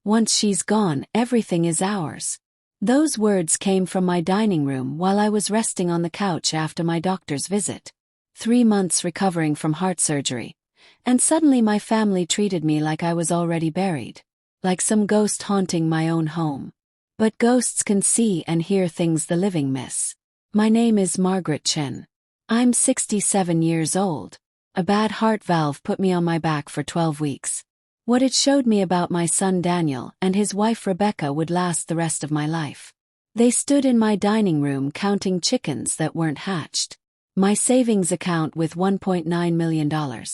Once she's gone, everything is ours. Those words came from my dining room while I was resting on the couch after my doctor's visit. 3 months recovering from heart surgery. And suddenly my family treated me like I was already buried. Like some ghost haunting my own home. But ghosts can see and hear things the living miss. My name is Margaret Chen. I'm 67 years old. A bad heart valve put me on my back for 12 weeks. What it showed me about my son Daniel and his wife Rebecca would last the rest of my life. They stood in my dining room counting chickens that weren't hatched. My savings account with $1.9 million.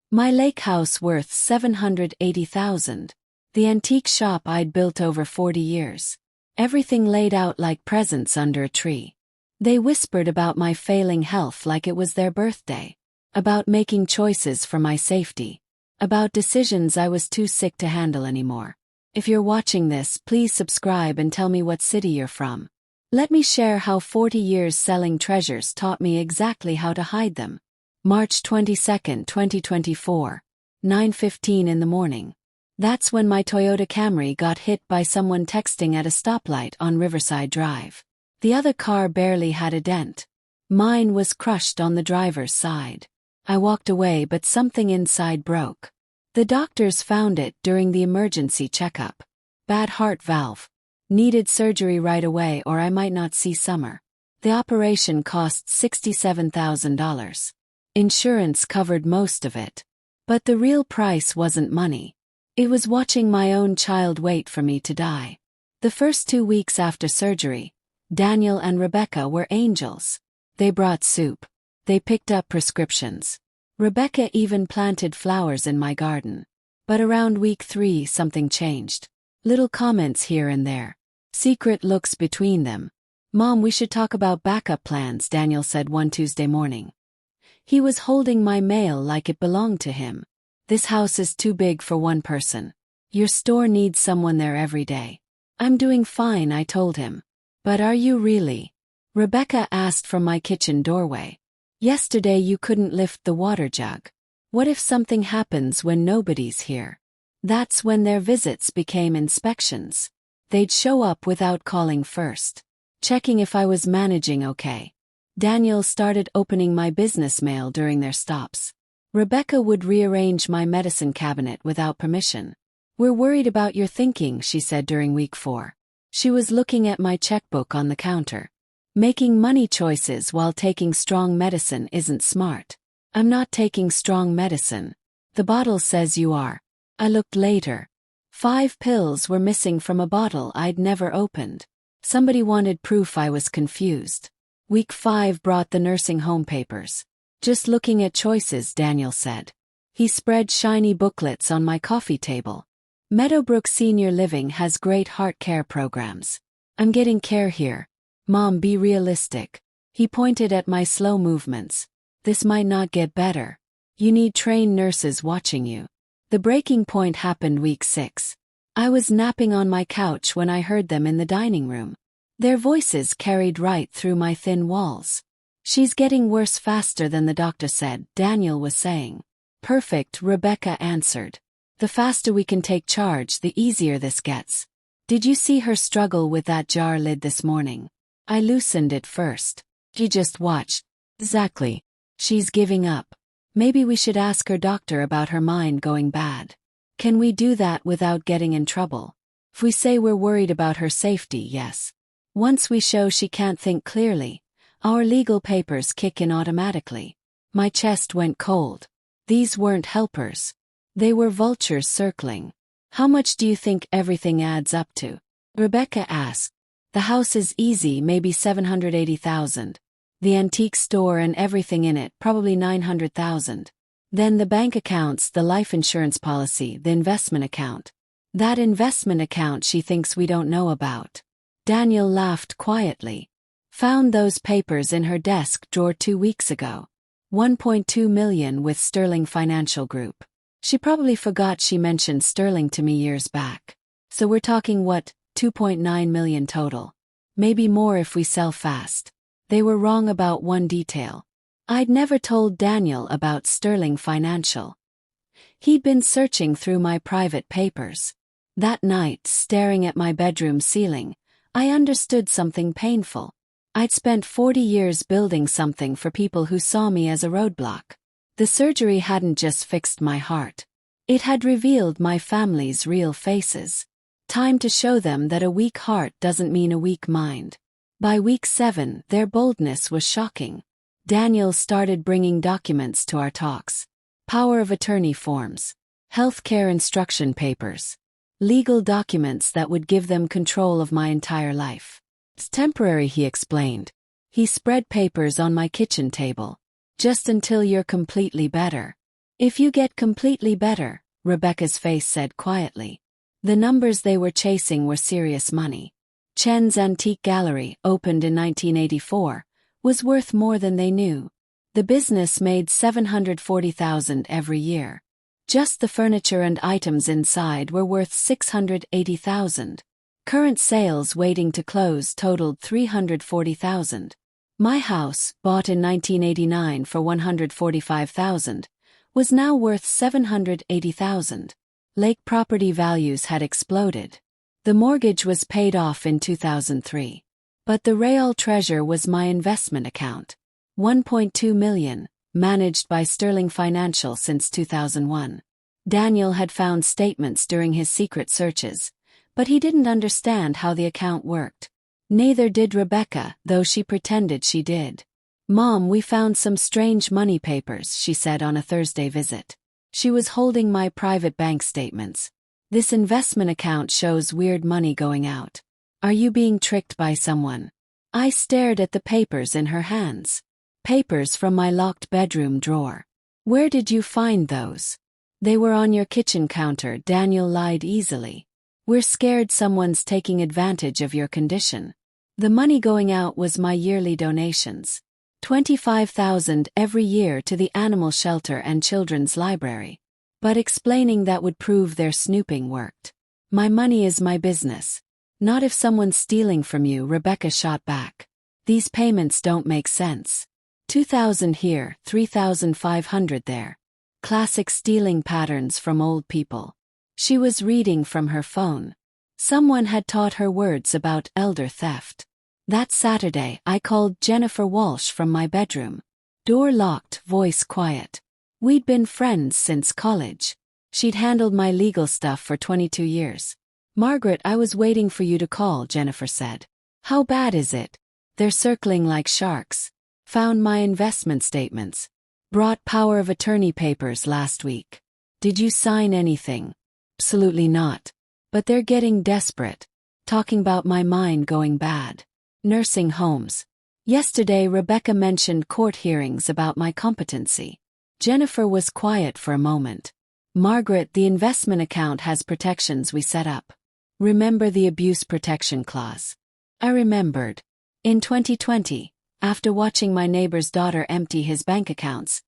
My lake house worth $780,000. The antique shop I'd built over 40 years. Everything laid out like presents under a tree. They whispered about my failing health like it was their birthday. About making choices for my safety. About decisions I was too sick to handle anymore. If you're watching this, please subscribe and tell me what city you're from. Let me share how 40 years selling treasures taught me exactly how to hide them. March 22, 2024. 9:15 in the morning. That's when my Toyota Camry got hit by someone texting at a stoplight on Riverside Drive. The other car barely had a dent. Mine was crushed on the driver's side. I walked away but something inside broke. The doctors found it during the emergency checkup. Bad heart valve. Needed surgery right away or I might not see summer. The operation cost $67,000. Insurance covered most of it. But the real price wasn't money. It was watching my own child wait for me to die. The first 2 weeks after surgery, Daniel and Rebecca were angels. They brought soup. They picked up prescriptions. Rebecca even planted flowers in my garden. But around week 3 something changed. Little comments here and there. Secret looks between them. "Mom, we should talk about backup plans," Daniel said one Tuesday morning. He was holding my mail like it belonged to him. "This house is too big for one person. Your store needs someone there every day." "I'm doing fine," I told him. "But are you really?" Rebecca asked from my kitchen doorway. "Yesterday you couldn't lift the water jug. What if something happens when nobody's here?" That's when their visits became inspections. They'd show up without calling first. Checking if I was managing okay. Daniel started opening my business mail during their stops. Rebecca would rearrange my medicine cabinet without permission. "We're worried about your thinking," she said during week 4. She was looking at my checkbook on the counter. "Making money choices while taking strong medicine isn't smart." "I'm not taking strong medicine. The bottle says you are." I looked later. 5 pills were missing from a bottle I'd never opened. Somebody wanted proof I was confused. Week 5 brought the nursing home papers. "Just looking at choices," Daniel said. He spread shiny booklets on my coffee table. "Meadowbrook Senior Living has great heart care programs. I'm getting care here. Mom, be realistic." He pointed at my slow movements. "This might not get better. You need trained nurses watching you." The breaking point happened week 6. I was napping on my couch when I heard them in the dining room. Their voices carried right through my thin walls. "She's getting worse faster than the doctor said," Daniel was saying. "Perfect," Rebecca answered. "The faster we can take charge, the easier this gets. Did you see her struggle with that jar lid this morning? I loosened it first. She just watched." "Exactly. She's giving up. Maybe we should ask her doctor about her mind going bad." "Can we do that without getting in trouble?" "If we say we're worried about her safety, yes. Once we show she can't think clearly, our legal papers kick in automatically." My chest went cold. These weren't helpers. They were vultures circling. "How much do you think everything adds up to?" Rebecca asked. "The house is easy, maybe $780,000. The antique store and everything in it, probably $900,000. Then the bank accounts, the life insurance policy, the investment account. That investment account she thinks we don't know about." Daniel laughed quietly. "Found those papers in her desk drawer 2 weeks ago. 1.2 million with Sterling Financial Group. She probably forgot she mentioned Sterling to me years back. So we're talking what, 2.9 million total. Maybe more if we sell fast." They were wrong about one detail. I'd never told Daniel about Sterling Financial. He'd been searching through my private papers. That night, staring at my bedroom ceiling, I understood something painful. I'd spent 40 years building something for people who saw me as a roadblock. The surgery hadn't just fixed my heart. It had revealed my family's real faces. Time to show them that a weak heart doesn't mean a weak mind. By week 7, their boldness was shocking. Daniel started bringing documents to our talks. Power of attorney forms. Healthcare instruction papers. Legal documents that would give them control of my entire life. It's temporary, he explained. He spread papers on my kitchen table. Just until you're completely better. If you get completely better, Rebecca's face said quietly. The numbers they were chasing were serious money. Chen's Antique Gallery, opened in 1984, was worth more than they knew. The business made $740,000 every year. Just the furniture and items inside were worth $680,000. Current sales waiting to close totaled $340,000. My house, bought in 1989 for $145,000, was now worth $780,000. Lake property values had exploded. The mortgage was paid off in 2003. But the real treasure was my investment account. $1.2 million, managed by Sterling Financial since 2001. Daniel had found statements during his secret searches, but he didn't understand how the account worked. Neither did Rebecca, though she pretended she did. "Mom, we found some strange money papers," she said on a Thursday visit. She was holding my private bank statements. "This investment account shows weird money going out. Are you being tricked by someone?" I stared at the papers in her hands. "Papers from my locked bedroom drawer." "Where did you find those?" "They were on your kitchen counter," Daniel lied easily. "We're scared someone's taking advantage of your condition." The money going out was my yearly donations. $25,000 every year to the animal shelter and children's library. But explaining that would prove their snooping worked. "My money is my business. Not if someone's stealing from you," Rebecca shot back. "These payments don't make sense. $2,000 here, $3,500 there. Classic stealing patterns from old people." She was reading from her phone. Someone had taught her words about elder theft. That Saturday, I called Jennifer Walsh from my bedroom. Door locked, voice quiet. We'd been friends since college. She'd handled my legal stuff for 22 years. "Margaret, I was waiting for you to call," Jennifer said. "How bad is it?" "They're circling like sharks. Found my investment statements. Brought power of attorney papers last week." "Did you sign anything?" "Absolutely not. But they're getting desperate. Talking about my mind going bad. Nursing homes. Yesterday Rebecca mentioned court hearings about my competency." Jennifer was quiet for a moment. "Margaret, the investment account has protections we set up. Remember the abuse protection clause?" I remembered. In 2020, after watching my neighbor's daughter empty his bank accounts,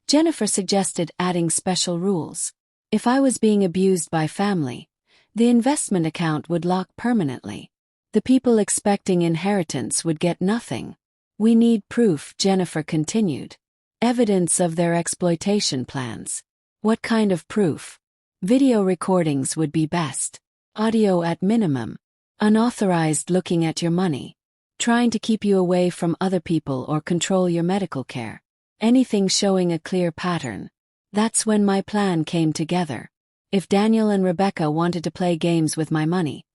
Jennifer suggested adding special rules. If I was being abused by family, the investment account would lock permanently. The people expecting inheritance would get nothing. "We need proof," Jennifer continued. "Evidence of their exploitation plans." "What kind of proof?" "Video recordings would be best. Audio at minimum. Unauthorized looking at your money. Trying to keep you away from other people or control your medical care. Anything showing a clear pattern." That's when my plan came together. If Daniel and Rebecca wanted to play games with my money,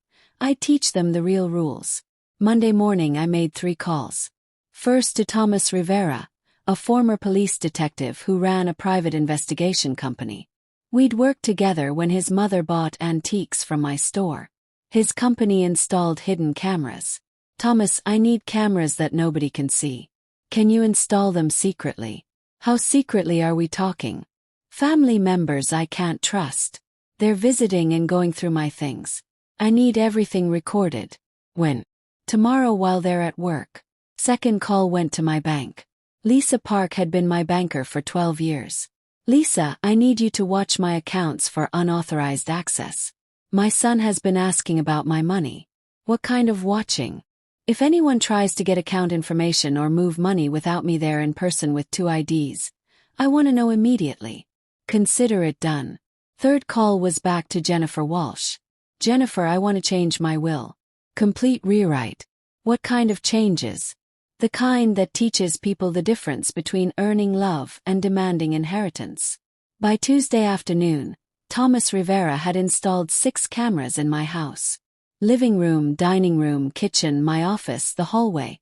I'd teach them the real rules. Monday morning I made 3 calls. First to Thomas Rivera, a former police detective who ran a private investigation company. We'd worked together when his mother bought antiques from my store. His company installed hidden cameras. "Thomas, I need cameras that nobody can see. Can you install them secretly?" "How secretly are we talking?" "Family members I can't trust. They're visiting and going through my things. I need everything recorded." "When?" "Tomorrow while they're at work." Second call went to my bank. Lisa Park had been my banker for 12 years. "Lisa, I need you to watch my accounts for unauthorized access. My son has been asking about my money." "What kind of watching?" "If anyone tries to get account information or move money without me there in person with 2 IDs, I want to know immediately." "Consider it done." Third call was back to Jennifer Walsh. Jennifer, I want to change my will. Complete rewrite. What kind of changes? The kind that teaches people the difference between earning love and demanding inheritance. By Tuesday afternoon, Thomas Rivera had installed 6 cameras in my house. Living room, dining room, kitchen, my office, the hallway.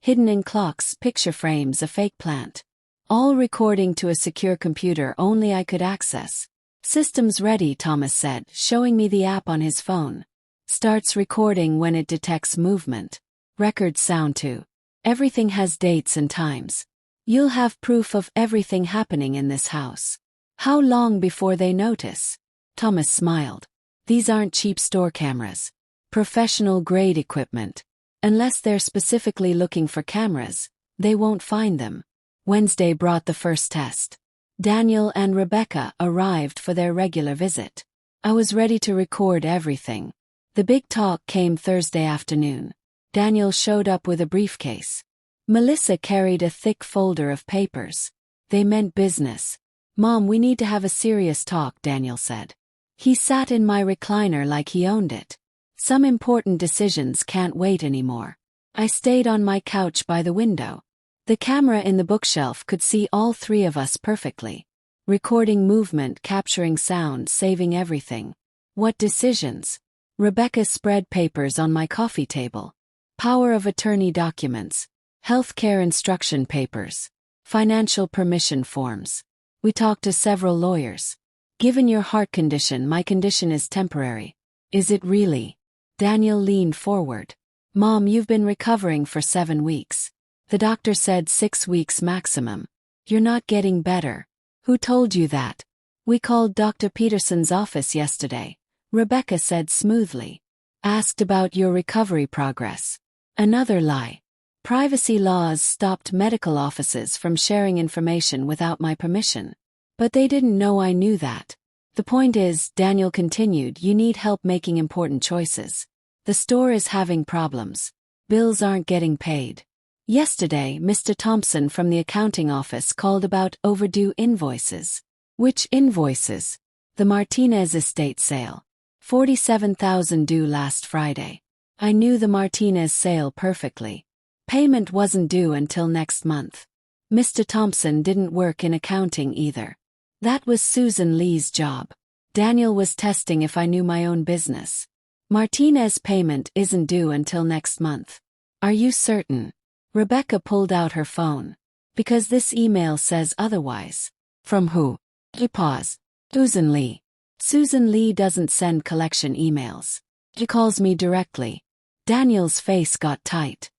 Hidden in clocks, picture frames, a fake plant. All recording to a secure computer only I could access. Systems ready, Thomas said, showing me the app on his phone. Starts recording when it detects movement. Records sound too. Everything has dates and times. You'll have proof of everything happening in this house. How long before they notice? Thomas smiled. These aren't cheap store cameras. Professional-grade equipment. Unless they're specifically looking for cameras, they won't find them. Wednesday brought the first test. Daniel and Rebecca arrived for their regular visit. I was ready to record everything. The big talk came Thursday afternoon. Daniel showed up with a briefcase. Melissa carried a thick folder of papers. They meant business. Mom, we need to have a serious talk, Daniel said. He sat in my recliner like he owned it. Some important decisions can't wait anymore. I stayed on my couch by the window. The camera in the bookshelf could see all 3 of us perfectly. Recording movement, capturing sound, saving everything. What decisions? Rebecca spread papers on my coffee table. Power of attorney documents. Healthcare instruction papers. Financial permission forms. We talked to several lawyers. Given your heart condition, my condition is temporary. Is it really? Daniel leaned forward. Mom, you've been recovering for 7 weeks. The doctor said 6 weeks maximum. You're not getting better. Who told you that? We called Dr. Peterson's office yesterday, Rebecca said smoothly. Asked about your recovery progress. Another lie. Privacy laws stopped medical offices from sharing information without my permission. But they didn't know I knew that. The point is, Daniel continued, you need help making important choices. The store is having problems. Bills aren't getting paid. Yesterday, Mr. Thompson from the accounting office called about overdue invoices. Which invoices? The Martinez estate sale. $47,000 due last Friday. I knew the Martinez sale perfectly. Payment wasn't due until next month. Mr. Thompson didn't work in accounting either. That was Susan Lee's job. Daniel was testing if I knew my own business. Martinez payment isn't due until next month. Are you certain? Rebecca pulled out her phone. Because this email says otherwise. From who? He paused. Susan Lee. Susan Lee doesn't send collection emails. She calls me directly. Daniel's face got tight.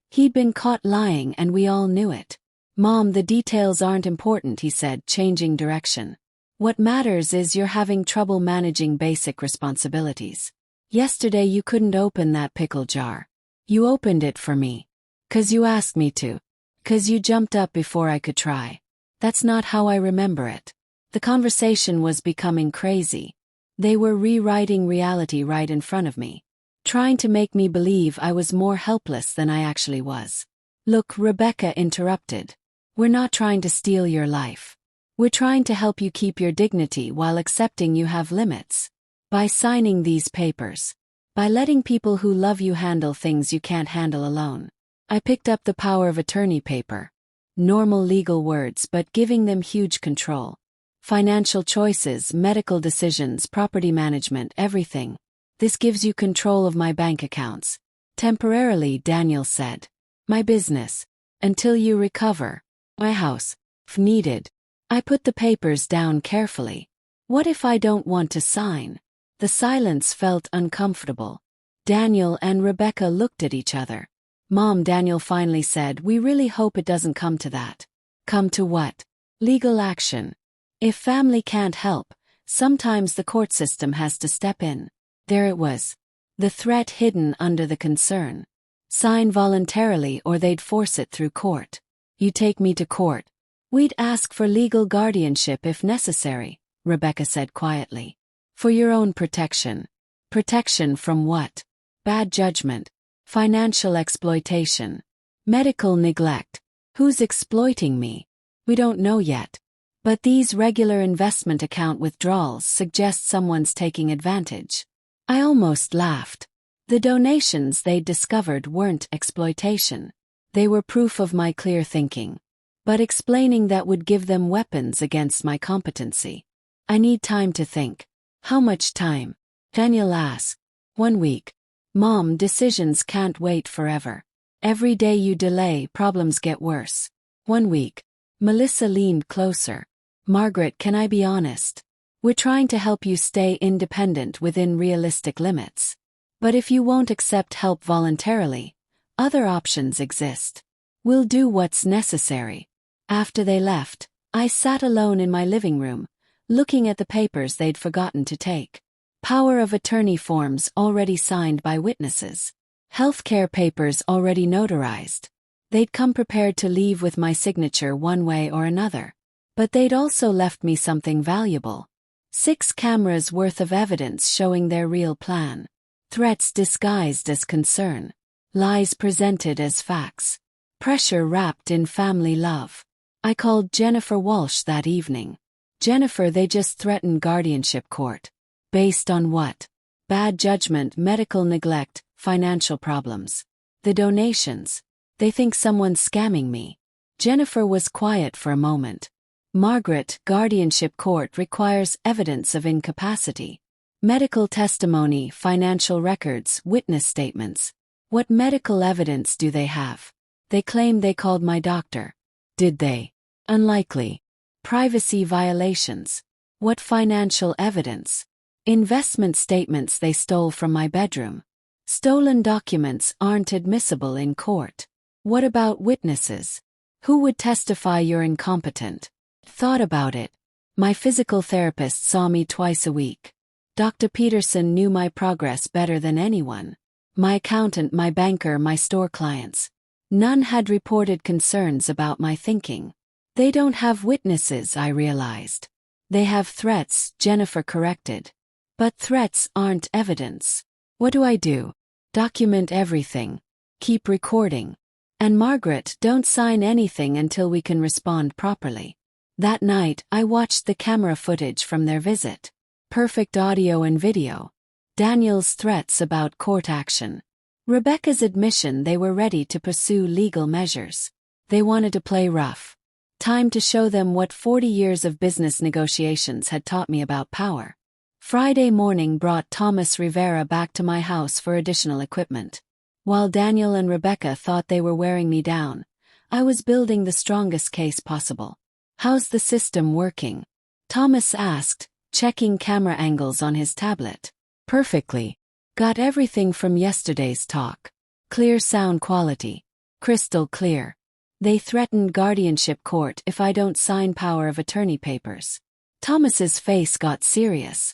He'd been caught lying and we all knew it. Mom, the details aren't important, he said, changing direction. What matters is you're having trouble managing basic responsibilities. Yesterday you couldn't open that pickle jar. You opened it for me. 'Cause you asked me to. 'Cause you jumped up before I could try. That's not how I remember it. The conversation was becoming crazy. They were rewriting reality right in front of me. Trying to make me believe I was more helpless than I actually was. Look, Rebecca interrupted. We're not trying to steal your life. We're trying to help you keep your dignity while accepting you have limits. By signing these papers. By letting people who love you handle things you can't handle alone. I picked up the power of attorney paper. Normal legal words, but giving them huge control. Financial choices, medical decisions, property management, everything. This gives you control of my bank accounts. Temporarily, Daniel said. My business. Until you recover. My house. If needed. I put the papers down carefully. What if I don't want to sign? The silence felt uncomfortable. Daniel and Rebecca looked at each other. Mom, Daniel finally said, we really hope it doesn't come to that. Come to what? Legal action. If family can't help, sometimes the court system has to step in. There it was. The threat hidden under the concern. Sign voluntarily or they'd force it through court. You take me to court. We'd ask for legal guardianship if necessary, Rebecca said quietly. For your own protection. Protection from what? Bad judgment. Financial exploitation. Medical neglect. Who's exploiting me? We don't know yet. But these regular investment account withdrawals suggest someone's taking advantage. I almost laughed. The donations they'd discovered weren't exploitation. They were proof of my clear thinking. But explaining that would give them weapons against my competency. I need time to think. How much time? Daniel asked. 1 week. Mom, decisions can't wait forever. Every day you delay, problems get worse. 1 week. Melissa leaned closer. Margaret, can I be honest? We're trying to help you stay independent within realistic limits. But if you won't accept help voluntarily, other options exist. We'll do what's necessary. After they left, I sat alone in my living room, looking at the papers they'd forgotten to take. Power of attorney forms already signed by witnesses. Healthcare papers already notarized. They'd come prepared to leave with my signature one way or another. But they'd also left me something valuable. 6 cameras worth of evidence showing their real plan. Threats disguised as concern. Lies presented as facts. Pressure wrapped in family love. I called Jennifer Walsh that evening. Jennifer, they just threatened guardianship court. Based on what? Bad judgment, medical neglect, financial problems. The donations. They think someone's scamming me. Jennifer was quiet for a moment. Margaret, guardianship court requires evidence of incapacity. Medical testimony, financial records, witness statements. What medical evidence do they have? They claim they called my doctor. Did they? Unlikely. Privacy violations. What financial evidence? Investment statements they stole from my bedroom. Stolen documents aren't admissible in court. What about witnesses? Who would testify you're incompetent? Thought about it. My physical therapist saw me twice a week. Dr. Peterson knew my progress better than anyone. My accountant, my banker, my store clients. None had reported concerns about my thinking. They don't have witnesses, I realized. They have threats, Jennifer corrected. But threats aren't evidence. What do I do? Document everything. Keep recording. And Margaret, don't sign anything until we can respond properly. That night, I watched the camera footage from their visit. Perfect audio and video. Daniel's threats about court action. Rebecca's admission they were ready to pursue legal measures. They wanted to play rough. Time to show them what 40 years of business negotiations had taught me about power. Friday morning brought Thomas Rivera back to my house for additional equipment. While Daniel and Rebecca thought they were wearing me down, I was building the strongest case possible. How's the system working? Thomas asked, checking camera angles on his tablet. Perfectly. Got everything from yesterday's talk. Clear sound quality. Crystal clear. They threatened guardianship court if I don't sign power of attorney papers. Thomas's face got serious.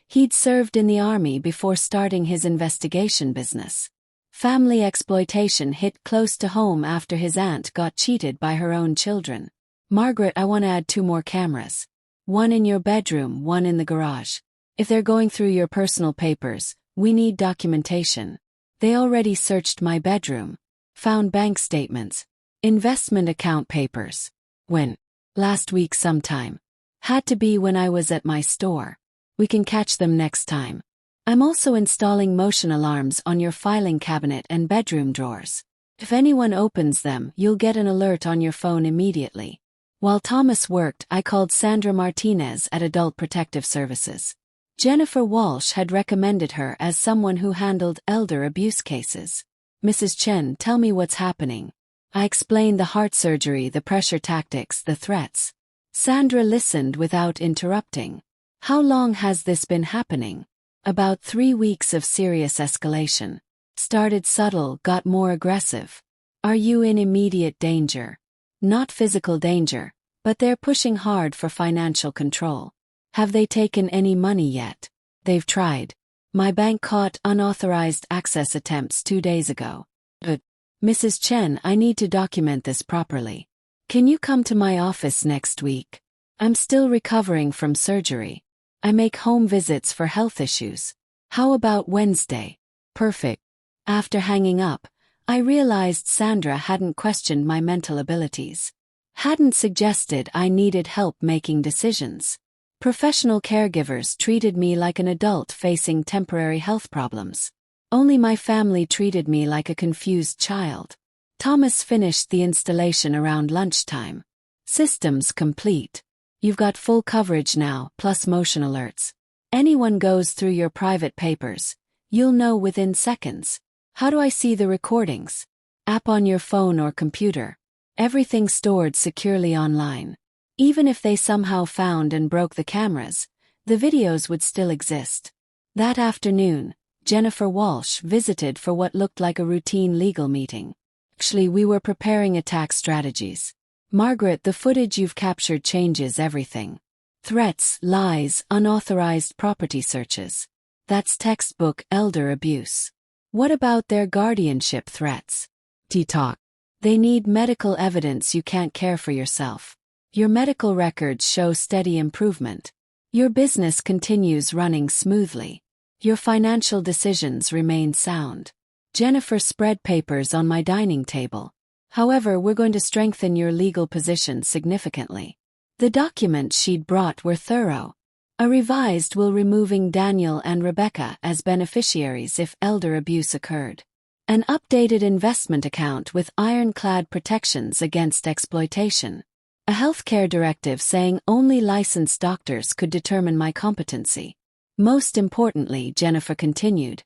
He'd served in the army before starting his investigation business. Family exploitation hit close to home after his aunt got cheated by her own children. Margaret, I want to add 2 more cameras. 1 in your bedroom, 1 in the garage. If they're going through your personal papers, we need documentation. They already searched my bedroom. Found bank statements. Investment account papers. When? Last week sometime. Had to be when I was at my store. We can catch them next time. I'm also installing motion alarms on your filing cabinet and bedroom drawers. If anyone opens them, you'll get an alert on your phone immediately. While Thomas worked, I called Sandra Martinez at Adult Protective Services. Jennifer Walsh had recommended her as someone who handled elder abuse cases. Mrs. Chen, tell me what's happening. I explained the heart surgery, the pressure tactics, the threats. Sandra listened without interrupting. How long has this been happening? About 3 weeks of serious escalation. Started subtle, got more aggressive. Are you in immediate danger? Not physical danger, but they're pushing hard for financial control. Have they taken any money yet? They've tried. My bank caught unauthorized access attempts 2 days ago. Mrs. Chen, I need to document this properly. Can you come to my office next week? I'm still recovering from surgery. I make home visits for health issues. How about Wednesday? Perfect. After hanging up, I realized Sandra hadn't questioned my mental abilities. Hadn't suggested I needed help making decisions. Professional caregivers treated me like an adult facing temporary health problems. Only my family treated me like a confused child. Thomas finished the installation around lunchtime. Systems complete. You've got full coverage now, plus motion alerts. Anyone goes through your private papers, you'll know within seconds. How do I see the recordings? App on your phone or computer. Everything stored securely online. Even if they somehow found and broke the cameras, the videos would still exist. That afternoon, Jennifer Walsh visited for what looked like a routine legal meeting. Actually, we were preparing attack strategies. Margaret, the footage you've captured changes everything. Threats, lies, unauthorized property searches. That's textbook elder abuse. What about their guardianship threats? T-talk. They need medical evidence you can't care for yourself. Your medical records show steady improvement. Your business continues running smoothly. Your financial decisions remain sound. Jennifer spread papers on my dining table. However, we're going to strengthen your legal position significantly. The documents she'd brought were thorough. A revised will removing Daniel and Rebecca as beneficiaries if elder abuse occurred. An updated investment account with ironclad protections against exploitation. A healthcare directive saying only licensed doctors could determine my competency. Most importantly, Jennifer continued,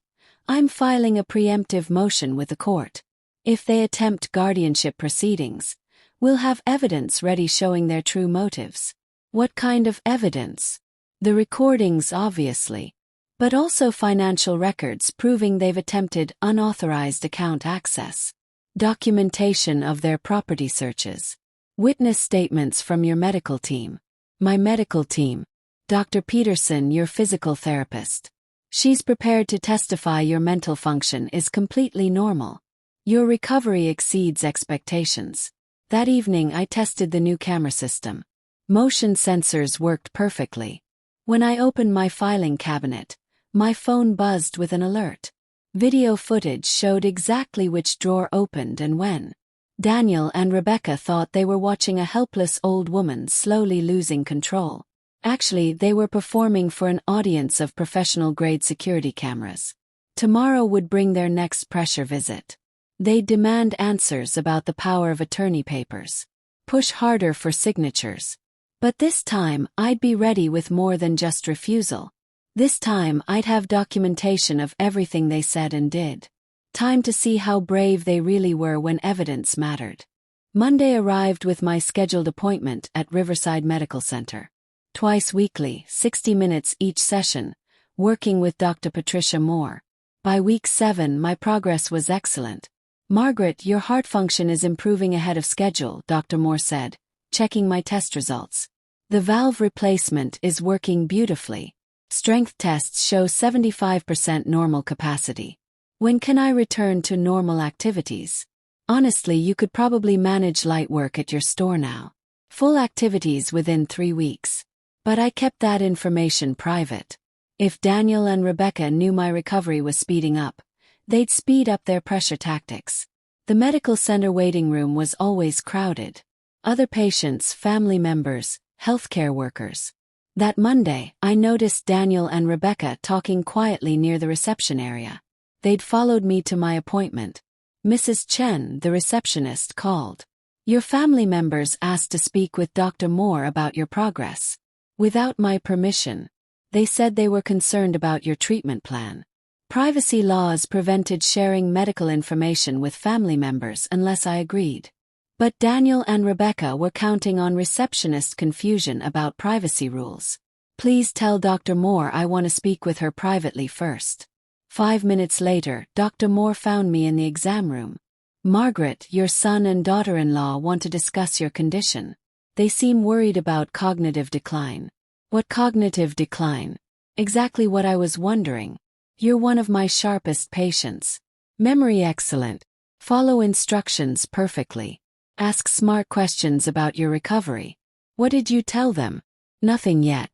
I'm filing a preemptive motion with the court. If they attempt guardianship proceedings, we'll have evidence ready showing their true motives. What kind of evidence? The recordings, obviously. But also financial records proving they've attempted unauthorized account access. Documentation of their property searches. Witness statements from your medical team. My medical team. Dr. Peterson, your physical therapist. She's prepared to testify your mental function is completely normal. Your recovery exceeds expectations. That evening I tested the new camera system. Motion sensors worked perfectly. When I opened my filing cabinet, my phone buzzed with an alert. Video footage showed exactly which drawer opened and when. Daniel and Rebecca thought they were watching a helpless old woman slowly losing control. Actually, they were performing for an audience of professional-grade security cameras. Tomorrow would bring their next pressure visit. They'd demand answers about the power of attorney papers. Push harder for signatures. But this time, I'd be ready with more than just refusal. This time, I'd have documentation of everything they said and did. Time to see how brave they really were when evidence mattered. Monday arrived with my scheduled appointment at Riverside Medical Center. Twice weekly, 60 minutes each session, working with Dr. Patricia Moore. By week 7, my progress was excellent. Margaret, your heart function is improving ahead of schedule, Dr. Moore said, checking my test results. The valve replacement is working beautifully. Strength tests show 75% normal capacity. When can I return to normal activities? Honestly, you could probably manage light work at your store now. Full activities within 3 weeks. But I kept that information private. If Daniel and Rebecca knew my recovery was speeding up, they'd speed up their pressure tactics. The medical center waiting room was always crowded. Other patients, family members, healthcare workers. That Monday, I noticed Daniel and Rebecca talking quietly near the reception area. They'd followed me to my appointment. Mrs. Chen, the receptionist, called. Your family members asked to speak with Dr. Moore about your progress. Without my permission. They said they were concerned about your treatment plan. Privacy laws prevented sharing medical information with family members unless I agreed. But Daniel and Rebecca were counting on receptionist confusion about privacy rules. Please tell Dr. Moore I want to speak with her privately first. 5 minutes later, Dr. Moore found me in the exam room. Margaret, your son and daughter-in-law want to discuss your condition. They seem worried about cognitive decline. What cognitive decline? Exactly what I was wondering. You're one of my sharpest patients. Memory excellent. Follow instructions perfectly. Ask smart questions about your recovery. What did you tell them? Nothing yet.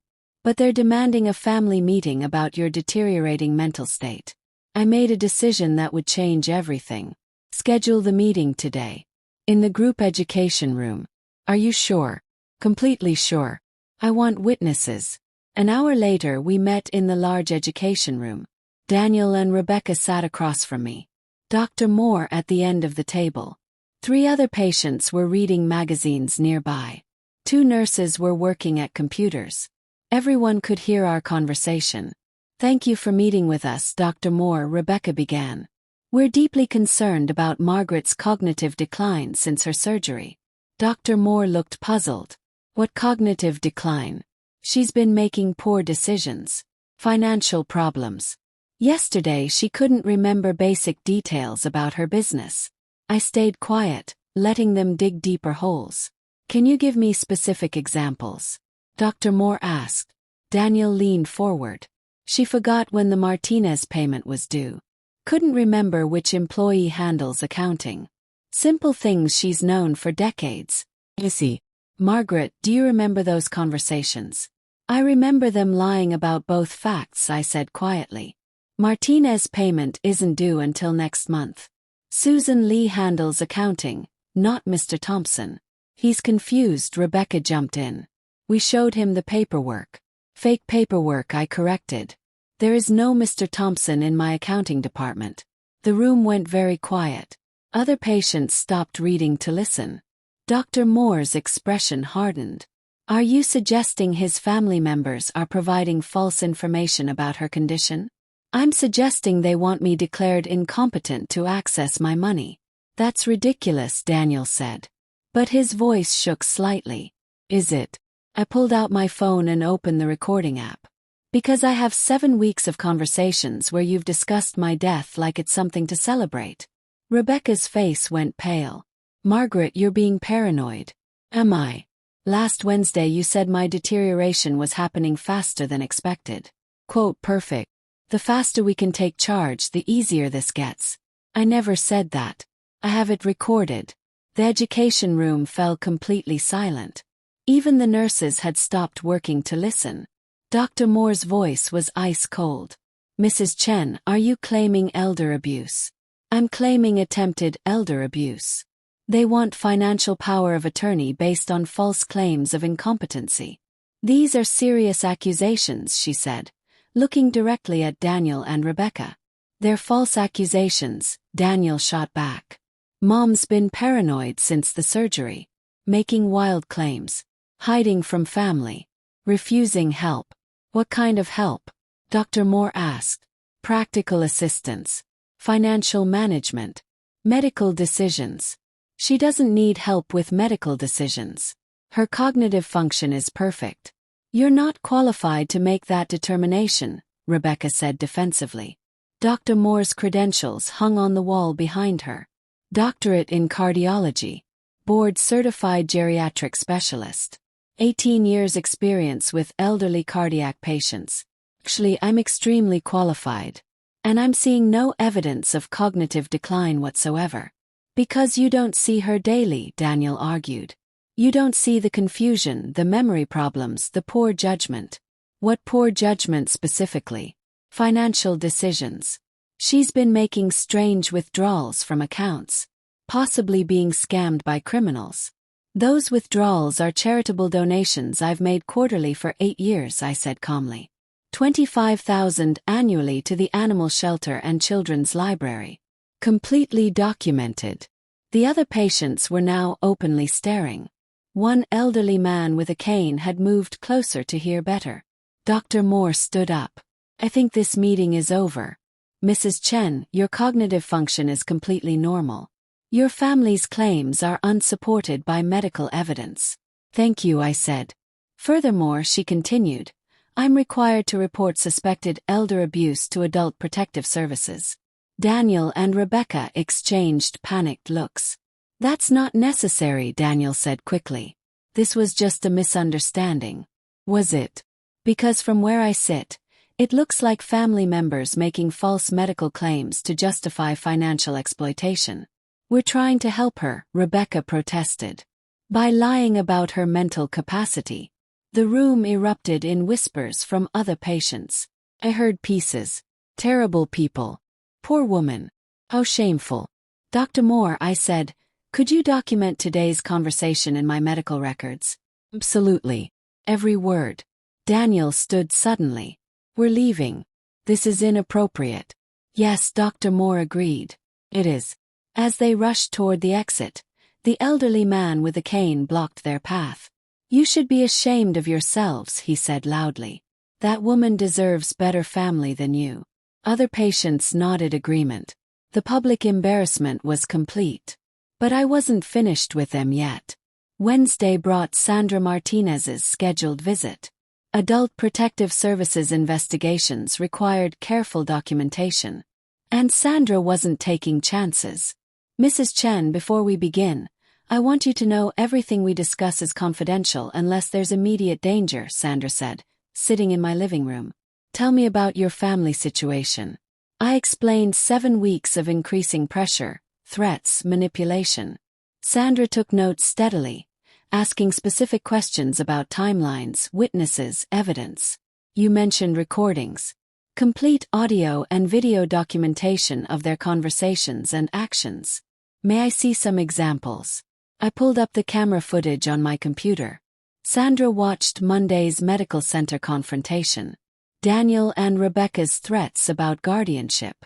But they're demanding a family meeting about your deteriorating mental state. I made a decision that would change everything. Schedule the meeting today. In the group education room. Are you sure? Completely sure. I want witnesses. An hour later we met in the large education room. Daniel and Rebecca sat across from me. Dr. Moore at the end of the table. 3 other patients were reading magazines nearby. 2 nurses were working at computers. Everyone could hear our conversation. "Thank you for meeting with us, Dr. Moore," Rebecca began. "We're deeply concerned about Margaret's cognitive decline since her surgery." Dr. Moore looked puzzled. "What cognitive decline?" "She's been making poor decisions. Financial problems. Yesterday she couldn't remember basic details about her business." I stayed quiet, letting them dig deeper holes. "Can you give me specific examples?" Dr. Moore asked. Daniel leaned forward. "She forgot when the Martinez payment was due. Couldn't remember which employee handles accounting. Simple things she's known for decades." "Issy. Margaret, do you remember those conversations?" "I remember them lying about both facts," I said quietly. "Martinez payment isn't due until next month. Susan Lee handles accounting, not Mr. Thompson." "He's confused," Rebecca jumped in. "We showed him the paperwork." "Fake paperwork," I corrected. "There is no Mr. Thompson in my accounting department." The room went very quiet. Other patients stopped reading to listen. Dr. Moore's expression hardened. "Are you suggesting his family members are providing false information about her condition?" "I'm suggesting they want me declared incompetent to access my money." "That's ridiculous," Daniel said. But his voice shook slightly. "Is it?" I pulled out my phone and opened the recording app. "Because I have 7 weeks of conversations where you've discussed my death like it's something to celebrate." Rebecca's face went pale. "Margaret, you're being paranoid." "Am I? Last Wednesday you said my deterioration was happening faster than expected. Quote perfect. The faster we can take charge, the easier this gets." "I never said that. I have it recorded." The education room fell completely silent. Even the nurses had stopped working to listen. Dr. Moore's voice was ice cold. "Mrs. Chen, are you claiming elder abuse?" "I'm claiming attempted elder abuse. They want financial power of attorney based on false claims of incompetency." "These are serious accusations," she said, looking directly at Daniel and Rebecca. "They're false accusations," Daniel shot back. "Mom's been paranoid since the surgery. Making wild claims. Hiding from family. Refusing help." "What kind of help?" Dr. Moore asked. "Practical assistance. Financial management. Medical decisions." "She doesn't need help with medical decisions. Her cognitive function is perfect." "You're not qualified to make that determination," Rebecca said defensively. Dr. Moore's credentials hung on the wall behind her. Doctorate in cardiology. Board-certified geriatric specialist. 18 years experience with elderly cardiac patients. "Actually, I'm extremely qualified. And I'm seeing no evidence of cognitive decline whatsoever." "Because you don't see her daily," Daniel argued. "You don't see the confusion, the memory problems, the poor judgment." "What poor judgment specifically?" "Financial decisions. She's been making strange withdrawals from accounts. Possibly being scammed by criminals." "Those withdrawals are charitable donations I've made quarterly for 8 years," I said calmly. 25,000 annually to the animal shelter and children's library. Completely documented. The other patients were now openly staring. One elderly man with a cane had moved closer to hear better. Dr. Moore stood up. "I think this meeting is over. Mrs. Chen, your cognitive function is completely normal. Your family's claims are unsupported by medical evidence." "Thank you," I said. "Furthermore," she continued, "I'm required to report suspected elder abuse to Adult Protective Services." Daniel and Rebecca exchanged panicked looks. "That's not necessary," Daniel said quickly. "This was just a misunderstanding." "Was it?" "Because from where I sit, it looks like family members making false medical claims to justify financial exploitation." "We're trying to help her," Rebecca protested. "By lying about her mental capacity." The room erupted in whispers from other patients. I heard pieces. "Terrible people. Poor woman. How shameful." "Dr. Moore," I said, "could you document today's conversation in my medical records?" "Absolutely. Every word." Daniel stood suddenly. We're leaving. This is inappropriate. Yes, Dr. Moore agreed. It is. As they rushed toward the exit, the elderly man with a cane blocked their path. You should be ashamed of yourselves, he said loudly. That woman deserves better family than you. Other patients nodded agreement. The public embarrassment was complete. But I wasn't finished with them yet. Wednesday brought Sandra Martinez's scheduled visit. Adult Protective Services investigations required careful documentation. And Sandra wasn't taking chances. Mrs. Chen, before we begin, I want you to know everything we discuss is confidential unless there's immediate danger, Sandra said, sitting in my living room. Tell me about your family situation. I explained 7 weeks of increasing pressure, threats, manipulation. Sandra took notes steadily, asking specific questions about timelines, witnesses, evidence. You mentioned recordings. Complete audio and video documentation of their conversations and actions. May I see some examples? I pulled up the camera footage on my computer. Sandra watched Monday's medical center confrontation. Daniel and Rebecca's threats about guardianship.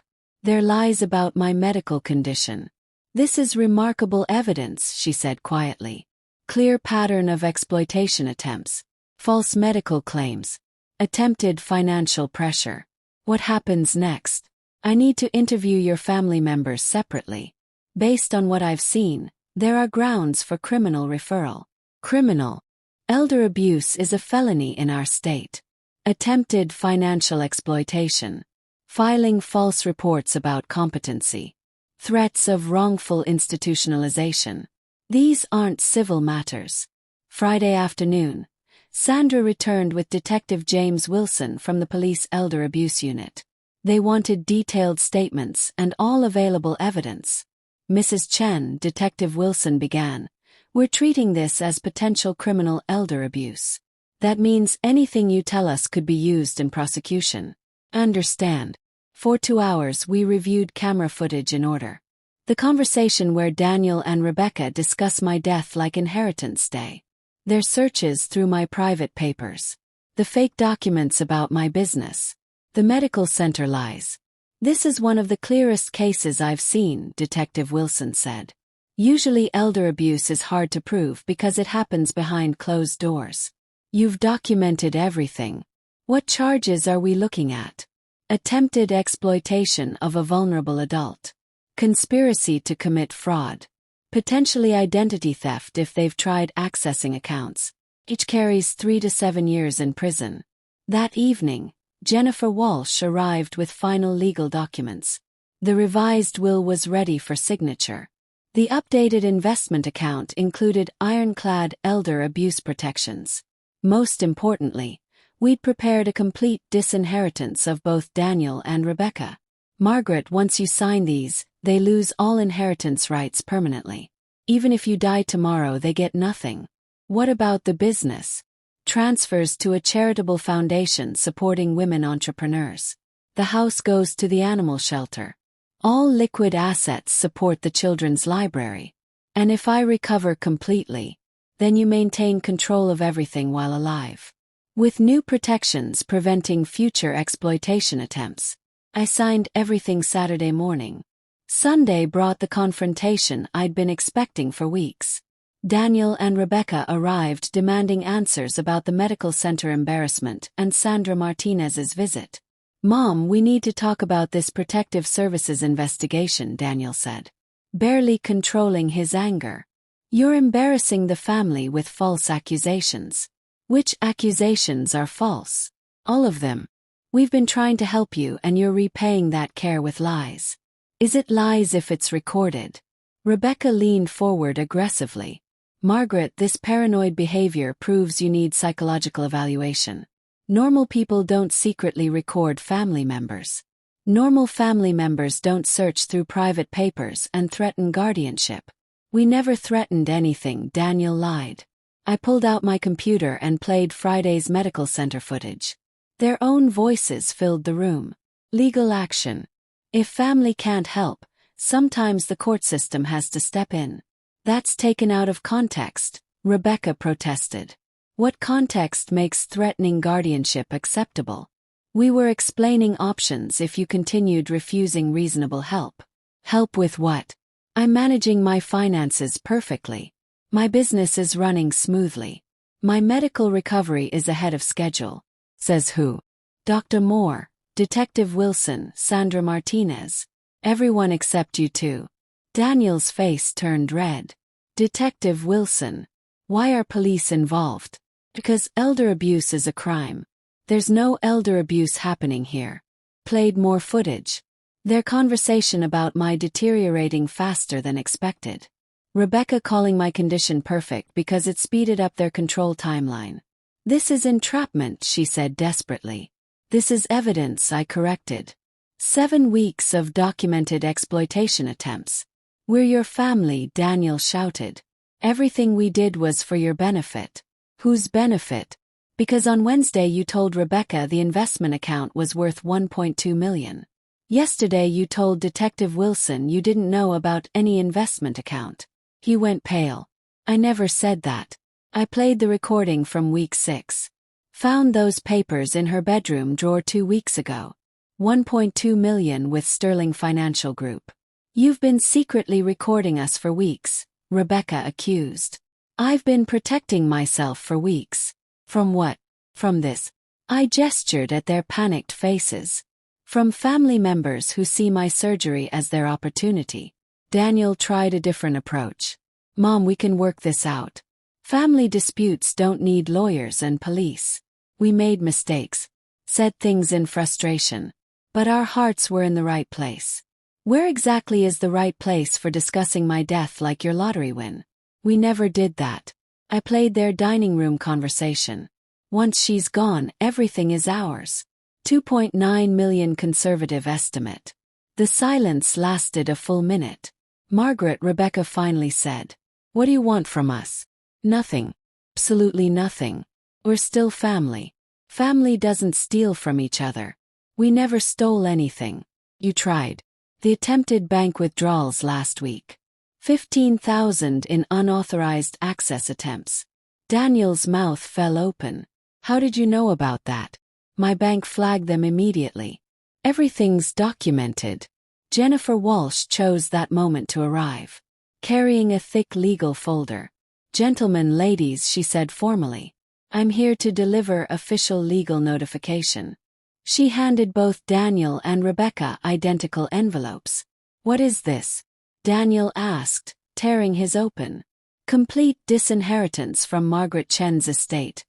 Their lies about my medical condition. This is remarkable evidence, she said quietly. Clear pattern of exploitation attempts. False medical claims. Attempted financial pressure. What happens next? I need to interview your family members separately. Based on what I've seen, there are grounds for criminal referral. Criminal. Elder abuse is a felony in our state. Attempted financial exploitation. Filing false reports about competency. Threats of wrongful institutionalization. These aren't civil matters. Friday afternoon, Sandra returned with Detective James Wilson from the police elder abuse unit. They wanted detailed statements and all available evidence. Mrs. Chen, Detective Wilson began, we're treating this as potential criminal elder abuse. That means anything you tell us could be used in prosecution. Understand. For 2 hours we reviewed camera footage in order. The conversation where Daniel and Rebecca discuss my death like Inheritance Day. Their searches through my private papers. The fake documents about my business. The medical center lies. This is one of the clearest cases I've seen, Detective Wilson said. Usually elder abuse is hard to prove because it happens behind closed doors. You've documented everything. What charges are we looking at? Attempted exploitation of a vulnerable adult. Conspiracy to commit fraud. Potentially identity theft if they've tried accessing accounts. Each carries 3 to 7 years in prison. That evening, Jennifer Walsh arrived with final legal documents. The revised will was ready for signature. The updated investment account included ironclad elder abuse protections. Most importantly, we'd prepared a complete disinheritance of both Daniel and Rebecca. Margaret, once you sign these, they lose all inheritance rights permanently. Even if you die tomorrow, they get nothing. What about the business? Transfers to a charitable foundation supporting women entrepreneurs. The house goes to the animal shelter. All liquid assets support the children's library. And if I recover completely, then you maintain control of everything while alive. With new protections preventing future exploitation attempts. I signed everything Saturday morning. Sunday brought the confrontation I'd been expecting for weeks. Daniel and Rebecca arrived demanding answers about the medical center embarrassment and Sandra Martinez's visit. Mom, we need to talk about this protective services investigation, Daniel said, barely controlling his anger. You're embarrassing the family with false accusations. Which accusations are false? All of them. We've been trying to help you and you're repaying that care with lies. Is it lies if it's recorded? Rebecca leaned forward aggressively. Margaret, this paranoid behavior proves you need psychological evaluation. Normal people don't secretly record family members. Normal family members don't search through private papers and threaten guardianship. We never threatened anything, Daniel lied. I pulled out my computer and played Friday's medical center footage. Their own voices filled the room. Legal action. If family can't help, sometimes the court system has to step in. That's taken out of context, Rebecca protested. What context makes threatening guardianship acceptable? We were explaining options if you continued refusing reasonable help. Help with what? I'm managing my finances perfectly. My business is running smoothly. My medical recovery is ahead of schedule. Says who? Dr. Moore, Detective Wilson, Sandra Martinez. Everyone except you two. Daniel's face turned red. Detective Wilson. Why are police involved? Because elder abuse is a crime. There's no elder abuse happening here. Played more footage. Their conversation about my deteriorating faster than expected. Rebecca calling my condition perfect because it speeded up their control timeline. This is entrapment, she said desperately. This is evidence, I corrected. 7 weeks of documented exploitation attempts. We're your family, Daniel shouted. Everything we did was for your benefit. Whose benefit? Because on Wednesday you told Rebecca the investment account was worth $1.2 million. Yesterday you told Detective Wilson you didn't know about any investment account. He went pale. I never said that. I played the recording from week 6. Found those papers in her bedroom drawer 2 weeks ago. $1.2 million with Sterling Financial Group. You've been secretly recording us for weeks, Rebecca accused. I've been protecting myself for weeks. From what? From this. I gestured at their panicked faces. From family members who see my surgery as their opportunity. Daniel tried a different approach. Mom, we can work this out. Family disputes don't need lawyers and police. We made mistakes. Said things in frustration. But our hearts were in the right place. Where exactly is the right place for discussing my death like your lottery win? We never did that. I played their dining room conversation. Once she's gone, everything is ours. $2.9 million conservative estimate. The silence lasted a full minute. Margaret, Rebecca finally said. What do you want from us? Nothing. Absolutely nothing. We're still family. Family doesn't steal from each other. We never stole anything. You tried. The attempted bank withdrawals last week. 15,000 in unauthorized access attempts. Daniel's mouth fell open. How did you know about that? My bank flagged them immediately. Everything's documented. Jennifer Walsh chose that moment to arrive. Carrying a thick legal folder. Gentlemen, ladies, she said formally. I'm here to deliver official legal notification. She handed both Daniel and Rebecca identical envelopes. What is this? Daniel asked, tearing his open. Complete disinheritance from Margaret Chen's estate.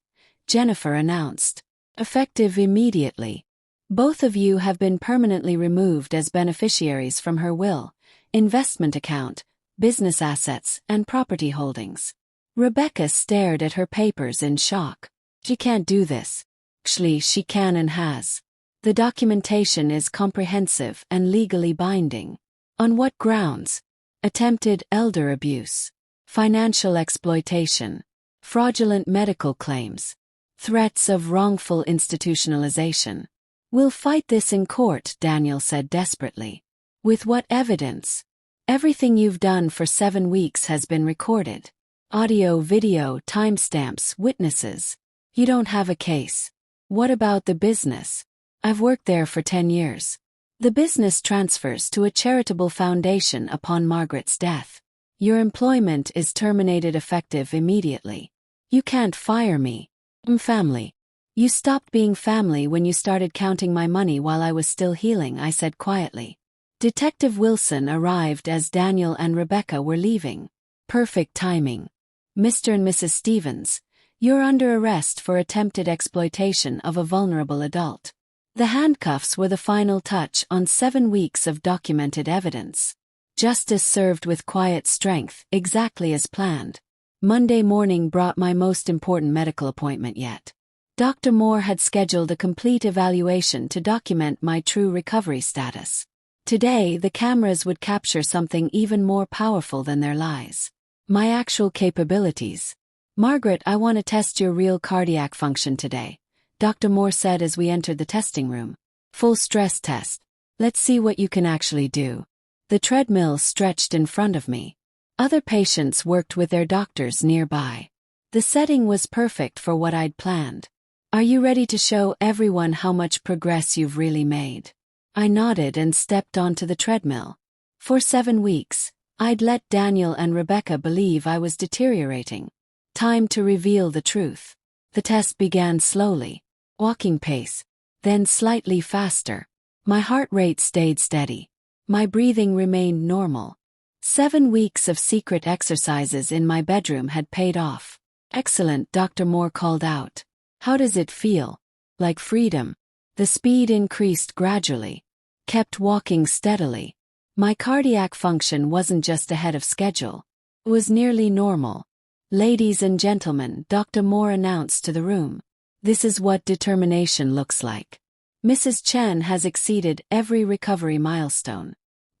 Jennifer announced. Effective immediately. Both of you have been permanently removed as beneficiaries from her will, investment account, business assets, and property holdings. Rebecca stared at her papers in shock. She can't do this. Actually, she can and has. The documentation is comprehensive and legally binding. On what grounds? Attempted elder abuse, financial exploitation, fraudulent medical claims, threats of wrongful institutionalization. We'll fight this in court, Daniel said desperately. With what evidence? Everything you've done for 7 weeks has been recorded. Audio, video, timestamps, witnesses. You don't have a case. What about the business? I've worked there for 10 years. The business transfers to a charitable foundation upon Margaret's death. Your employment is terminated effective immediately. You can't fire me. I'm family. You stopped being family when you started counting my money while I was still healing, I said quietly. Detective Wilson arrived as Daniel and Rebecca were leaving. Perfect timing. Mr. and Mrs. Stevens, you're under arrest for attempted exploitation of a vulnerable adult. The handcuffs were the final touch on 7 weeks of documented evidence. Justice served with quiet strength, exactly as planned. Monday morning brought my most important medical appointment yet. Dr. Moore had scheduled a complete evaluation to document my true recovery status. Today, the cameras would capture something even more powerful than their lies. My actual capabilities. Margaret, I want to test your real cardiac function today, Dr. Moore said as we entered the testing room. Full stress test. Let's see what you can actually do. The treadmill stretched in front of me. Other patients worked with their doctors nearby. The setting was perfect for what I'd planned. Are you ready to show everyone how much progress you've really made? I nodded and stepped onto the treadmill. For 7 weeks, I'd let Daniel and Rebecca believe I was deteriorating. Time to reveal the truth. The test began slowly, walking pace, then slightly faster. My heart rate stayed steady. My breathing remained normal. 7 weeks of secret exercises in my bedroom had paid off. Excellent, Dr. Moore called out. How does it feel? Like freedom. The speed increased gradually. Kept walking steadily. My cardiac function wasn't just ahead of schedule. It was nearly normal. Ladies and gentlemen, Dr. Moore announced to the room. This is what determination looks like. Mrs. Chen has exceeded every recovery milestone.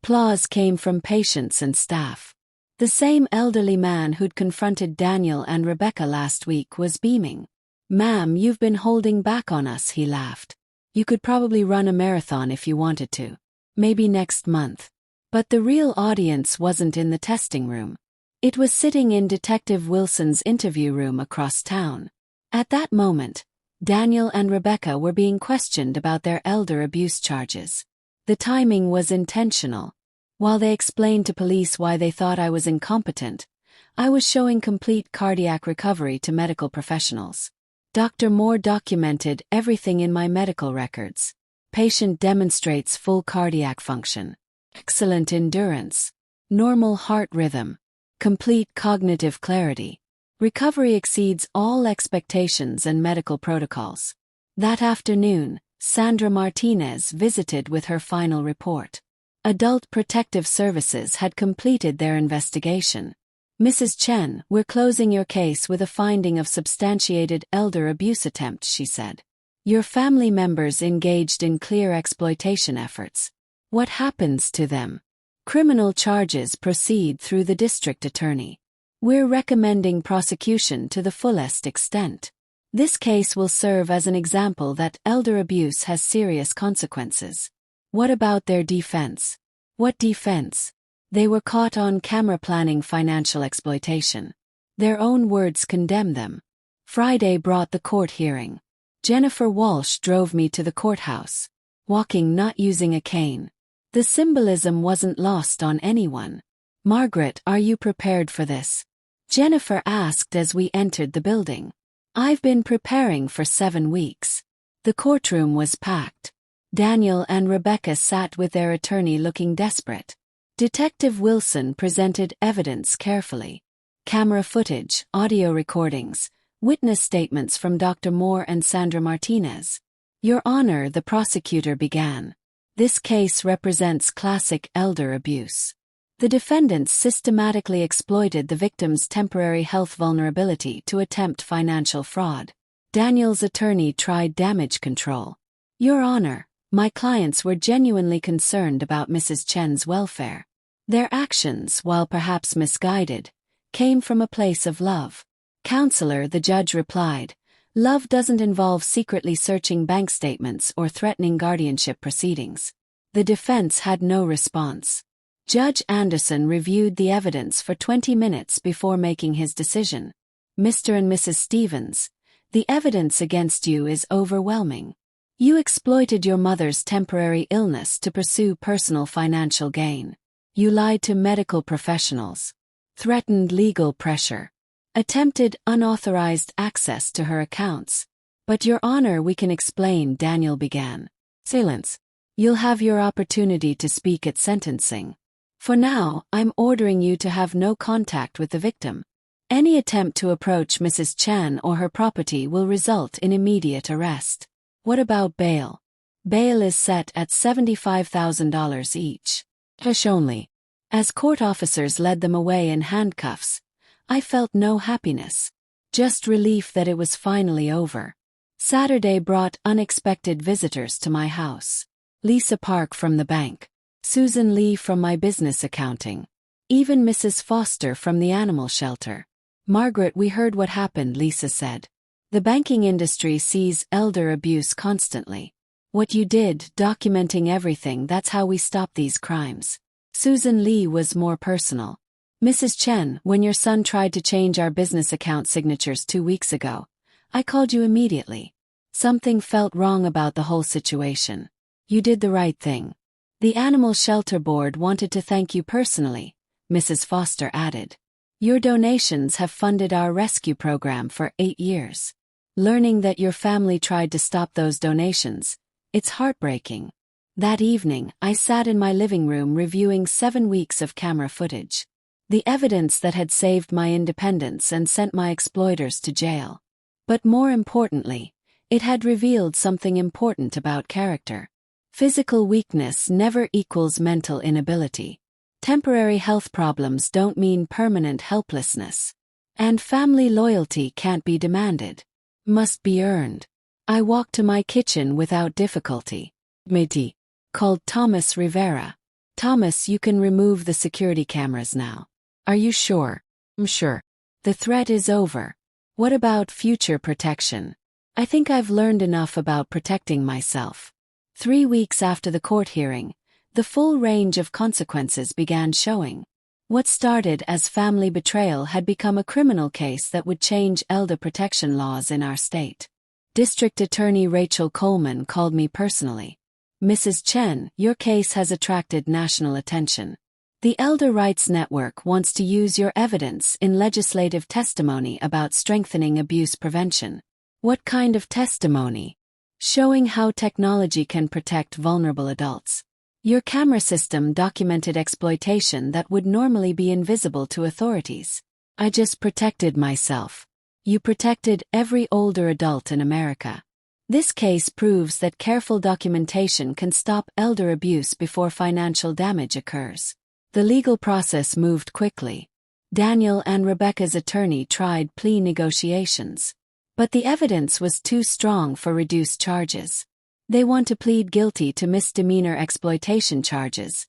Applause came from patients and staff. The same elderly man who'd confronted Daniel and Rebecca last week was beaming. Ma'am, you've been holding back on us, he laughed. You could probably run a marathon if you wanted to. Maybe next month. But the real audience wasn't in the testing room. It was sitting in Detective Wilson's interview room across town. At that moment, Daniel and Rebecca were being questioned about their elder abuse charges. The timing was intentional. While they explained to police why they thought I was incompetent, I was showing complete cardiac recovery to medical professionals. Dr. Moore documented everything in my medical records. Patient demonstrates full cardiac function, excellent endurance, normal heart rhythm, complete cognitive clarity. Recovery exceeds all expectations and medical protocols. That afternoon, Sandra Martinez visited with her final report. Adult Protective Services had completed their investigation. Mrs. Chen, we're closing your case with a finding of substantiated elder abuse attempt, she said. Your family members engaged in clear exploitation efforts. What happens to them? Criminal charges proceed through the district attorney. We're recommending prosecution to the fullest extent. This case will serve as an example that elder abuse has serious consequences. What about their defense? What defense? They were caught on camera planning financial exploitation. Their own words condemn them. Friday brought the court hearing. Jennifer Walsh drove me to the courthouse, walking not using a cane. The symbolism wasn't lost on anyone. Margaret, are you prepared for this? Jennifer asked as we entered the building. I've been preparing for 7 weeks. The courtroom was packed. Daniel and Rebecca sat with their attorney looking desperate. Detective Wilson presented evidence carefully. Camera footage, audio recordings, witness statements from Dr. Moore and Sandra Martinez. Your Honor, the prosecutor began. This case represents classic elder abuse. The defendants systematically exploited the victim's temporary health vulnerability to attempt financial fraud. Daniel's attorney tried damage control. Your Honor, my clients were genuinely concerned about Mrs. Chen's welfare. Their actions, while perhaps misguided, came from a place of love. Counselor, the judge replied, love doesn't involve secretly searching bank statements or threatening guardianship proceedings. The defense had no response. Judge Anderson reviewed the evidence for 20 minutes before making his decision. Mr. and Mrs. Stevens, the evidence against you is overwhelming. You exploited your mother's temporary illness to pursue personal financial gain. You lied to medical professionals, threatened legal pressure, attempted unauthorized access to her accounts. But Your Honor, we can explain, Daniel began. Silence. You'll have your opportunity to speak at sentencing. For now, I'm ordering you to have no contact with the victim. Any attempt to approach Mrs. Chen or her property will result in immediate arrest. What about bail? Bail is set at $75,000 each. Cash only. As court officers led them away in handcuffs, I felt no happiness, just relief that it was finally over. Saturday brought unexpected visitors to my house. Lisa Park from the bank, Susan Lee from my business accounting, even Mrs. Foster from the animal shelter. Margaret, we heard what happened, Lisa said. The banking industry sees elder abuse constantly. What you did, documenting everything, that's how we stop these crimes. Susan Lee was more personal. Mrs. Chen, when your son tried to change our business account signatures 2 weeks ago, I called you immediately. Something felt wrong about the whole situation. You did the right thing. The Animal Shelter Board wanted to thank you personally, Mrs. Foster added. Your donations have funded our rescue program for 8 years. Learning that your family tried to stop those donations, it's heartbreaking. That evening, I sat in my living room reviewing 7 weeks of camera footage. The evidence that had saved my independence and sent my exploiters to jail. But more importantly, it had revealed something important about character. Physical weakness never equals mental inability. Temporary health problems don't mean permanent helplessness. And family loyalty can't be demanded. Must be earned. I walked to my kitchen without difficulty. Meti called Thomas Rivera. Thomas, you can remove the security cameras now. Are you sure? I'm sure. The threat is over. What about future protection? I think I've learned enough about protecting myself. 3 weeks after the court hearing, the full range of consequences began showing. What started as family betrayal had become a criminal case that would change elder protection laws in our state. District Attorney Rachel Coleman called me personally. Mrs. Chen, your case has attracted national attention. The Elder Rights Network wants to use your evidence in legislative testimony about strengthening abuse prevention. What kind of testimony? Showing how technology can protect vulnerable adults. Your camera system documented exploitation that would normally be invisible to authorities. I just protected myself. You protected every older adult in America. This case proves that careful documentation can stop elder abuse before financial damage occurs. The legal process moved quickly. Daniel and Rebecca's attorney tried plea negotiations. But the evidence was too strong for reduced charges. They want to plead guilty to misdemeanor exploitation charges,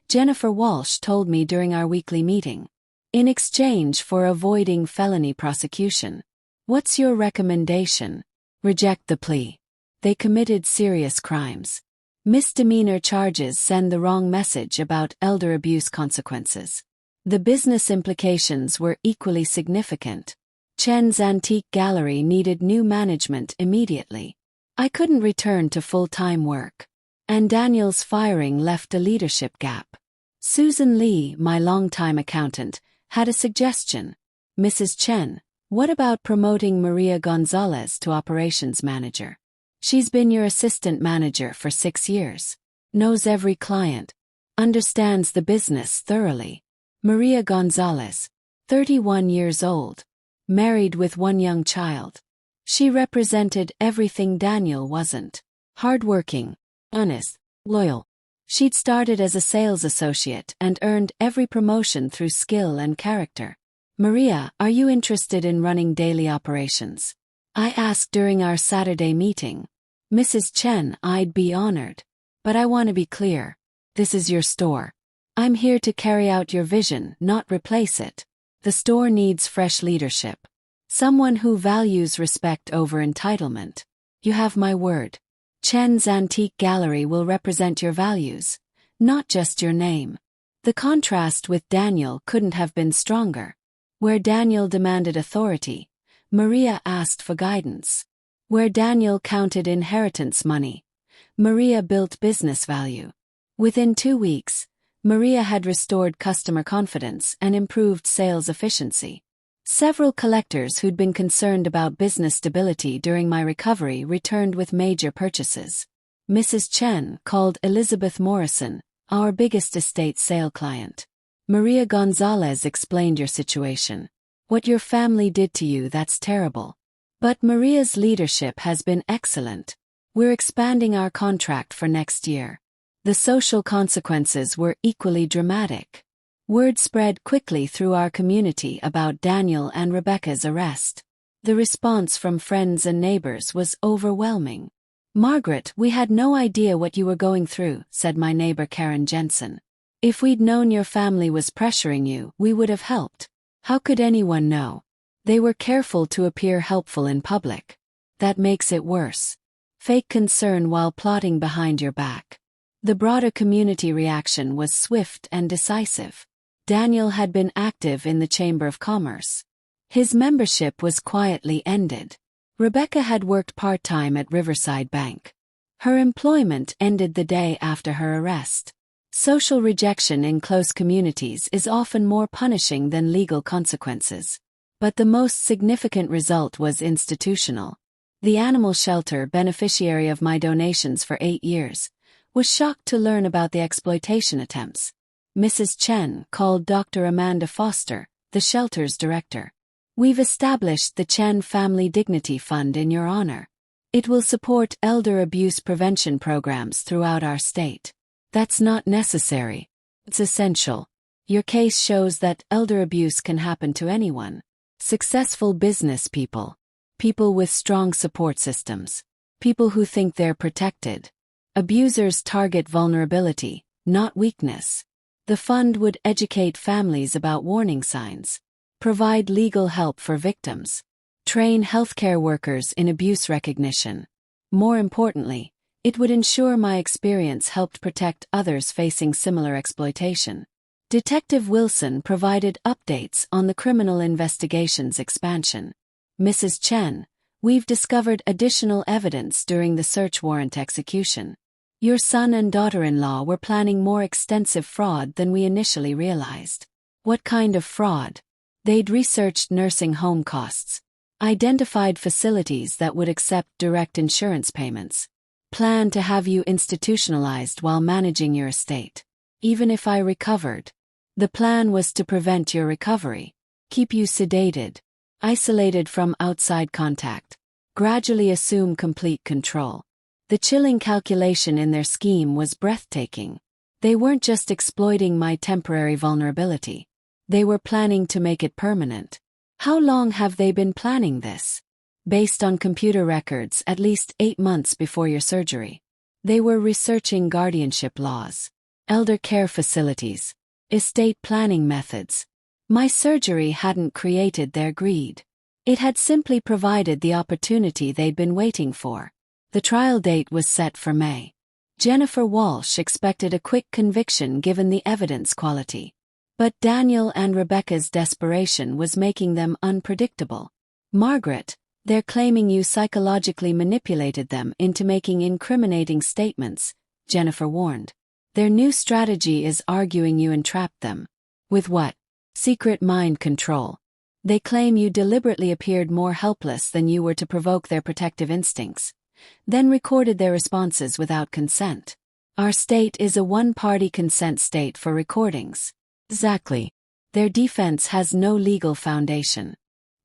Jennifer Walsh told me during our weekly meeting, in exchange for avoiding felony prosecution. What's your recommendation? Reject the plea. They committed serious crimes. Misdemeanor charges send the wrong message about elder abuse consequences. The business implications were equally significant. Chen's antique gallery needed new management immediately. I couldn't return to full-time work. And Daniel's firing left a leadership gap. Susan Lee, my longtime accountant, had a suggestion. Mrs. Chen, what about promoting Maria Gonzalez to operations manager? She's been your assistant manager for 6 years. Knows every client. Understands the business thoroughly. Maria Gonzalez, 31 years old. Married with 1 young child. She represented everything Daniel wasn't. Hardworking, honest, loyal. She'd started as a sales associate and earned every promotion through skill and character. Maria, are you interested in running daily operations? I asked during our Saturday meeting. Mrs. Chen, I'd be honored. But I want to be clear. This is your store. I'm here to carry out your vision, not replace it. The store needs fresh leadership. Someone who values respect over entitlement. You have my word. Chen's Antique Gallery will represent your values, not just your name. The contrast with Daniel couldn't have been stronger. Where Daniel demanded authority, Maria asked for guidance. Where Daniel counted inheritance money, Maria built business value. Within 2 weeks, Maria had restored customer confidence and improved sales efficiency. Several collectors who'd been concerned about business stability during my recovery returned with major purchases. Mrs. Chen called Elizabeth Morrison, our biggest estate sale client. Maria Gonzalez explained your situation. What your family did to you, that's terrible. But Maria's leadership has been excellent. We're expanding our contract for next year. The social consequences were equally dramatic. Word spread quickly through our community about Daniel and Rebecca's arrest. The response from friends and neighbors was overwhelming. Margaret, we had no idea what you were going through, said my neighbor Karen Jensen. If we'd known your family was pressuring you, we would have helped. How could anyone know? They were careful to appear helpful in public. That makes it worse. Fake concern while plotting behind your back. The broader community reaction was swift and decisive. Daniel had been active in the Chamber of Commerce. His membership was quietly ended. Rebecca had worked part-time at Riverside Bank. Her employment ended the day after her arrest. Social rejection in close communities is often more punishing than legal consequences. But the most significant result was institutional. The animal shelter beneficiary of my donations for 8 years was shocked to learn about the exploitation attempts. Mrs. Chen called Dr. Amanda Foster, the shelter's director. "We've established the Chen Family Dignity Fund in your honor. It will support elder abuse prevention programs throughout our state." "That's not necessary. It's essential. Your case shows that elder abuse can happen to anyone. Successful business people. People with strong support systems. People who think they're protected. Abusers target vulnerability, not weakness. The fund would educate families about warning signs, provide legal help for victims, train healthcare workers in abuse recognition. More importantly, it would ensure my experience helped protect others facing similar exploitation." Detective Wilson provided updates on the criminal investigation's expansion. "Mrs. Chen, we've discovered additional evidence during the search warrant execution. Your son and daughter-in-law were planning more extensive fraud than we initially realized." "What kind of fraud?" "They'd researched nursing home costs, identified facilities that would accept direct insurance payments, planned to have you institutionalized while managing your estate. Even if I recovered, the plan was to prevent your recovery, keep you sedated, isolated from outside contact, gradually assume complete control." The chilling calculation in their scheme was breathtaking. They weren't just exploiting my temporary vulnerability. They were planning to make it permanent. "How long have they been planning this?" "Based on computer records, at least 8 months before your surgery. They were researching guardianship laws, elder care facilities, estate planning methods. My surgery hadn't created their greed. It had simply provided the opportunity they'd been waiting for." The trial date was set for May. Jennifer Walsh expected a quick conviction given the evidence quality. But Daniel and Rebecca's desperation was making them unpredictable. "Margaret, they're claiming you psychologically manipulated them into making incriminating statements," Jennifer warned. "Their new strategy is arguing you entrapped them." "With what?" "Secret mind control. They claim you deliberately appeared more helpless than you were to provoke their protective instincts, then recorded their responses without consent. Our state is a one-party consent state for recordings." "Exactly. Their defense has no legal foundation."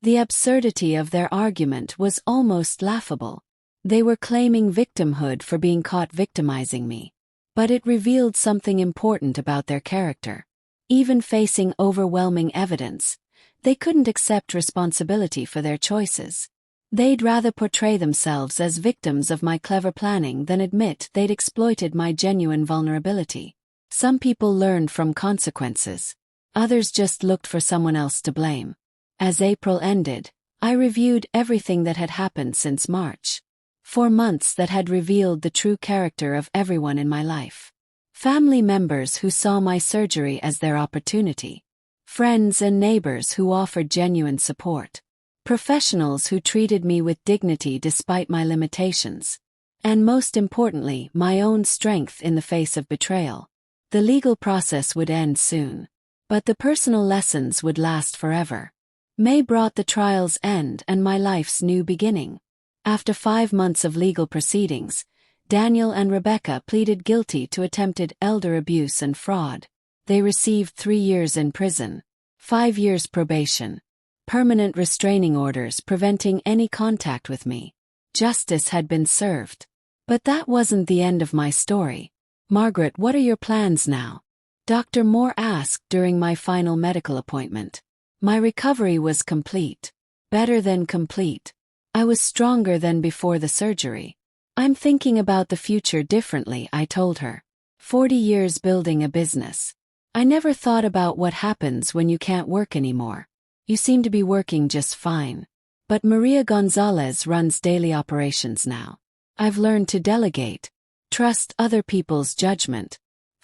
The absurdity of their argument was almost laughable. They were claiming victimhood for being caught victimizing me. But it revealed something important about their character. Even facing overwhelming evidence, they couldn't accept responsibility for their choices. They'd rather portray themselves as victims of my clever planning than admit they'd exploited my genuine vulnerability. Some people learned from consequences. Others just looked for someone else to blame. As April ended, I reviewed everything that had happened since March. 4 months that had revealed the true character of everyone in my life. Family members who saw my surgery as their opportunity. Friends and neighbors who offered genuine support. Professionals who treated me with dignity despite my limitations. And most importantly, my own strength in the face of betrayal. The legal process would end soon. But the personal lessons would last forever. May brought the trial's end and my life's new beginning. After 5 months of legal proceedings, Daniel and Rebecca pleaded guilty to attempted elder abuse and fraud. They received 3 years in prison, 5 years probation, permanent restraining orders preventing any contact with me. Justice had been served. But that wasn't the end of my story. "Margaret, what are your plans now?" Dr. Moore asked during my final medical appointment. My recovery was complete. Better than complete. I was stronger than before the surgery. "I'm thinking about the future differently," I told her. 40 years building a business. I never thought about what happens when you can't work anymore. You seem to be working just fine. But Maria Gonzalez runs daily operations now. I've learned to delegate, trust other people's judgment,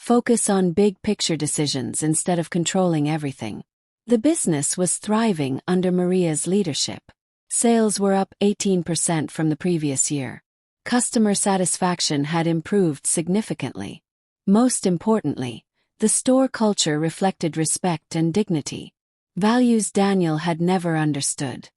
Focus on big picture decisions instead of controlling everything. The business was thriving under Maria's leadership. Sales were up 18% from the previous year. Customer satisfaction had improved significantly. Most importantly, the store culture reflected respect and dignity. Values Daniel had never understood.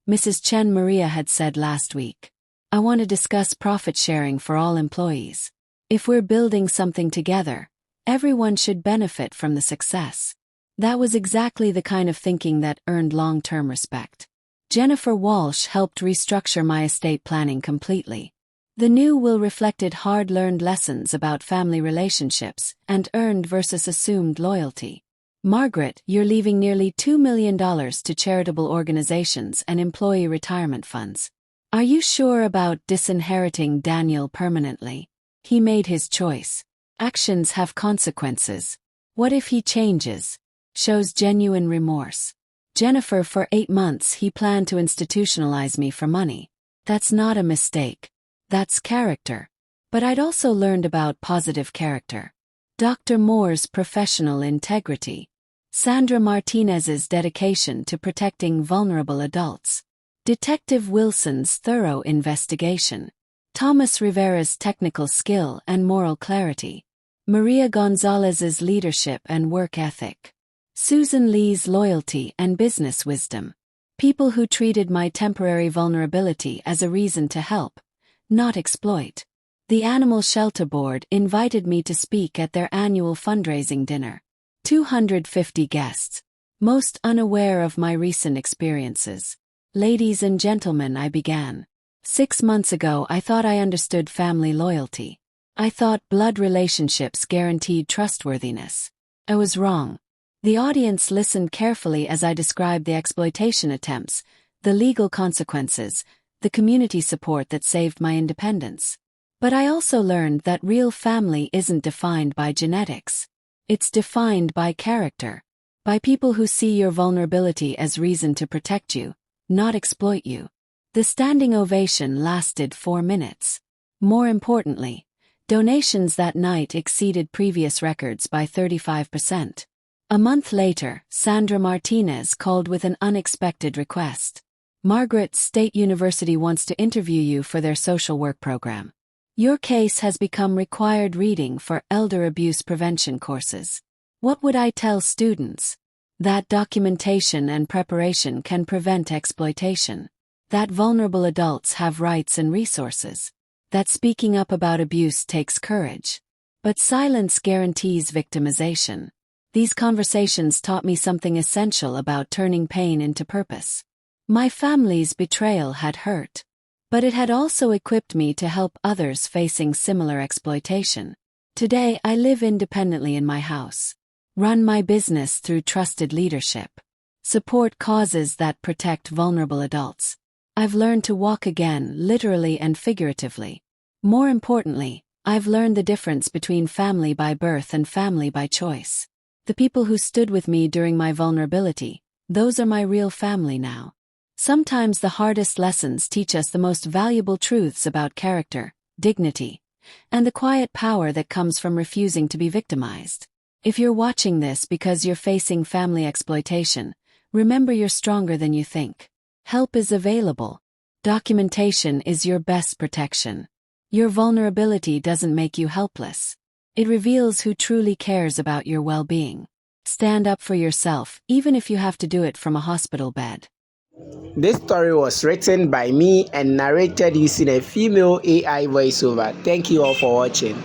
Mrs. Chen Maria had said last week, "I want to discuss profit sharing for all employees. If we're building something together, everyone should benefit from the success." That was exactly the kind of thinking that earned long-term respect. Jennifer Walsh helped restructure my estate planning completely. The new will reflected hard-learned lessons about family relationships and earned versus assumed loyalty. Margaret, you're leaving nearly $2 million to charitable organizations and employee retirement funds. Are you sure about disinheriting Daniel permanently? He made his choice. Actions have consequences. What if he changes? Shows genuine remorse. Jennifer, for 8 months he planned to institutionalize me for money. That's not a mistake. That's character. But I'd also learned about positive character. Dr. Moore's professional integrity. Sandra Martinez's dedication to protecting vulnerable adults. Detective Wilson's thorough investigation. Thomas Rivera's technical skill and moral clarity. Maria Gonzalez's leadership and work ethic. Susan Lee's loyalty and business wisdom. People who treated my temporary vulnerability as a reason to help, not exploit. The Animal Shelter Board invited me to speak at their annual fundraising dinner. 250 guests. Most unaware of my recent experiences. Ladies and gentlemen, I began. 6 months ago I thought I understood family loyalty. I thought blood relationships guaranteed trustworthiness. I was wrong. The audience listened carefully as I described the exploitation attempts, the legal consequences, the community support that saved my independence. But I also learned that real family isn't defined by genetics. It's defined by character. By people who see your vulnerability as reason to protect you, not exploit you. The standing ovation lasted 4 minutes. More importantly, donations that night exceeded previous records by 35%. A month later, Sandra Martinez called with an unexpected request. Margaret, State University wants to interview you for their social work program. Your case has become required reading for elder abuse prevention courses. What would I tell students? That documentation and preparation can prevent exploitation. That vulnerable adults have rights and resources. That speaking up about abuse takes courage. But silence guarantees victimization. These conversations taught me something essential about turning pain into purpose. My family's betrayal had hurt. But it had also equipped me to help others facing similar exploitation. Today I live independently in my house. Run my business through trusted leadership. Support causes that protect vulnerable adults. I've learned to walk again, literally and figuratively. More importantly, I've learned the difference between family by birth and family by choice. The people who stood with me during my vulnerability, those are my real family now. Sometimes the hardest lessons teach us the most valuable truths about character, dignity, and the quiet power that comes from refusing to be victimized. If you're watching this because you're facing family exploitation, remember you're stronger than you think. Help is available. Documentation is your best protection. Your vulnerability doesn't make you helpless. It reveals who truly cares about your well-being. Stand up for yourself, even if you have to do it from a hospital bed. This story was written by me and narrated using a female AI voiceover. Thank you all for watching.